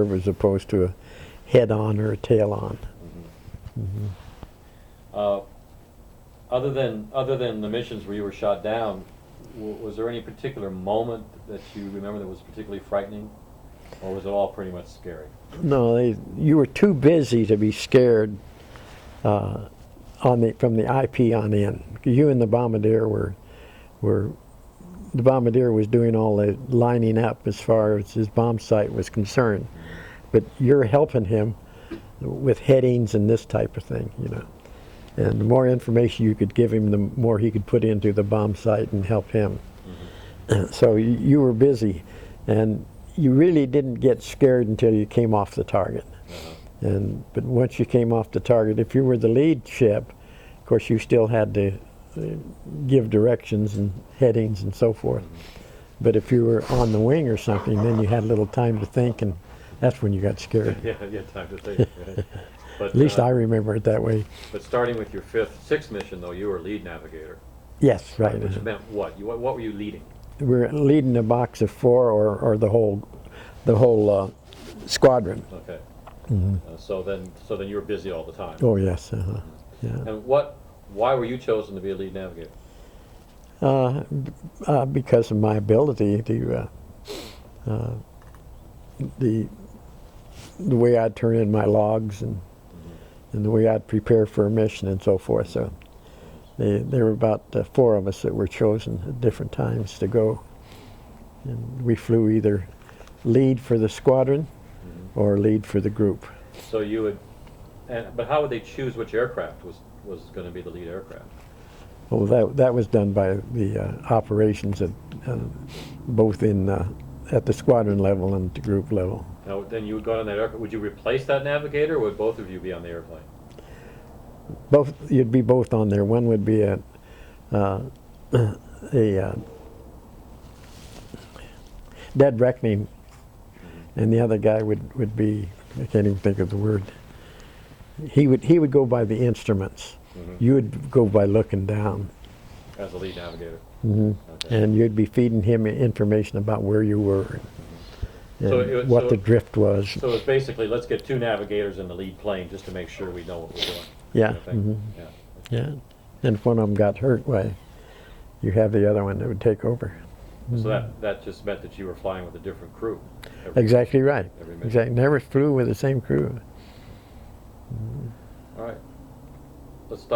as opposed to a head-on or a tail-on. Other than the missions where you were shot down, was there any particular moment that you remember that was particularly frightening, or was it all pretty much scary? No, you were too busy to be scared from the IP on in. You and the bombardier were the bombardier was doing all the lining up as far as his bomb sight was concerned, but you're helping him with headings and this type of thing, you know. And the more information you could give him, the more he could put into the bomb sight and help him. So you were busy, and you really didn't get scared until you came off the target. But once you came off the target, if you were the lead ship, of course you still had to give directions and headings and so forth. But if you were on the wing or something, then you had a little time to think, and that's when you got scared. Yeah, you had time to think. Right? But, At least I remember it that way. But starting with your sixth mission, though, you were lead navigator. Yes, right. Which meant what? What were you leading? We're leading a box of 4 or the whole squadron. Okay. So then you were busy all the time. Oh yes. Yeah. And why were you chosen to be a lead navigator? Because of my ability to the way I'd turn in my logs and the way I'd prepare for a mission and so forth. So there were about 4 of us that were chosen at different times to go, and we flew either lead for the squadron or lead for the group. So you would, but how would they choose which aircraft was going to be the lead aircraft? Well, that was done by the operations at both at the squadron level and the group level. Now, then you would go on that aircraft. Would you replace that navigator, or would both of you be on the airplane? You'd be both on there. One would be a dead reckoning, and the other guy would be, I can't even think of the word. He would go by the instruments. You would go by looking down. As a lead navigator. Okay. And you'd be feeding him information about where you were and what the drift was. So it's basically, let's get 2 navigators in the lead plane just to make sure we know what we're doing. Yeah. Kind of Yeah. And if one of them got hurt, why, you have the other one that would take over. So that just meant that you were flying with a different crew. Exactly right. Exactly. Never flew with the same crew. All right. Let's stop.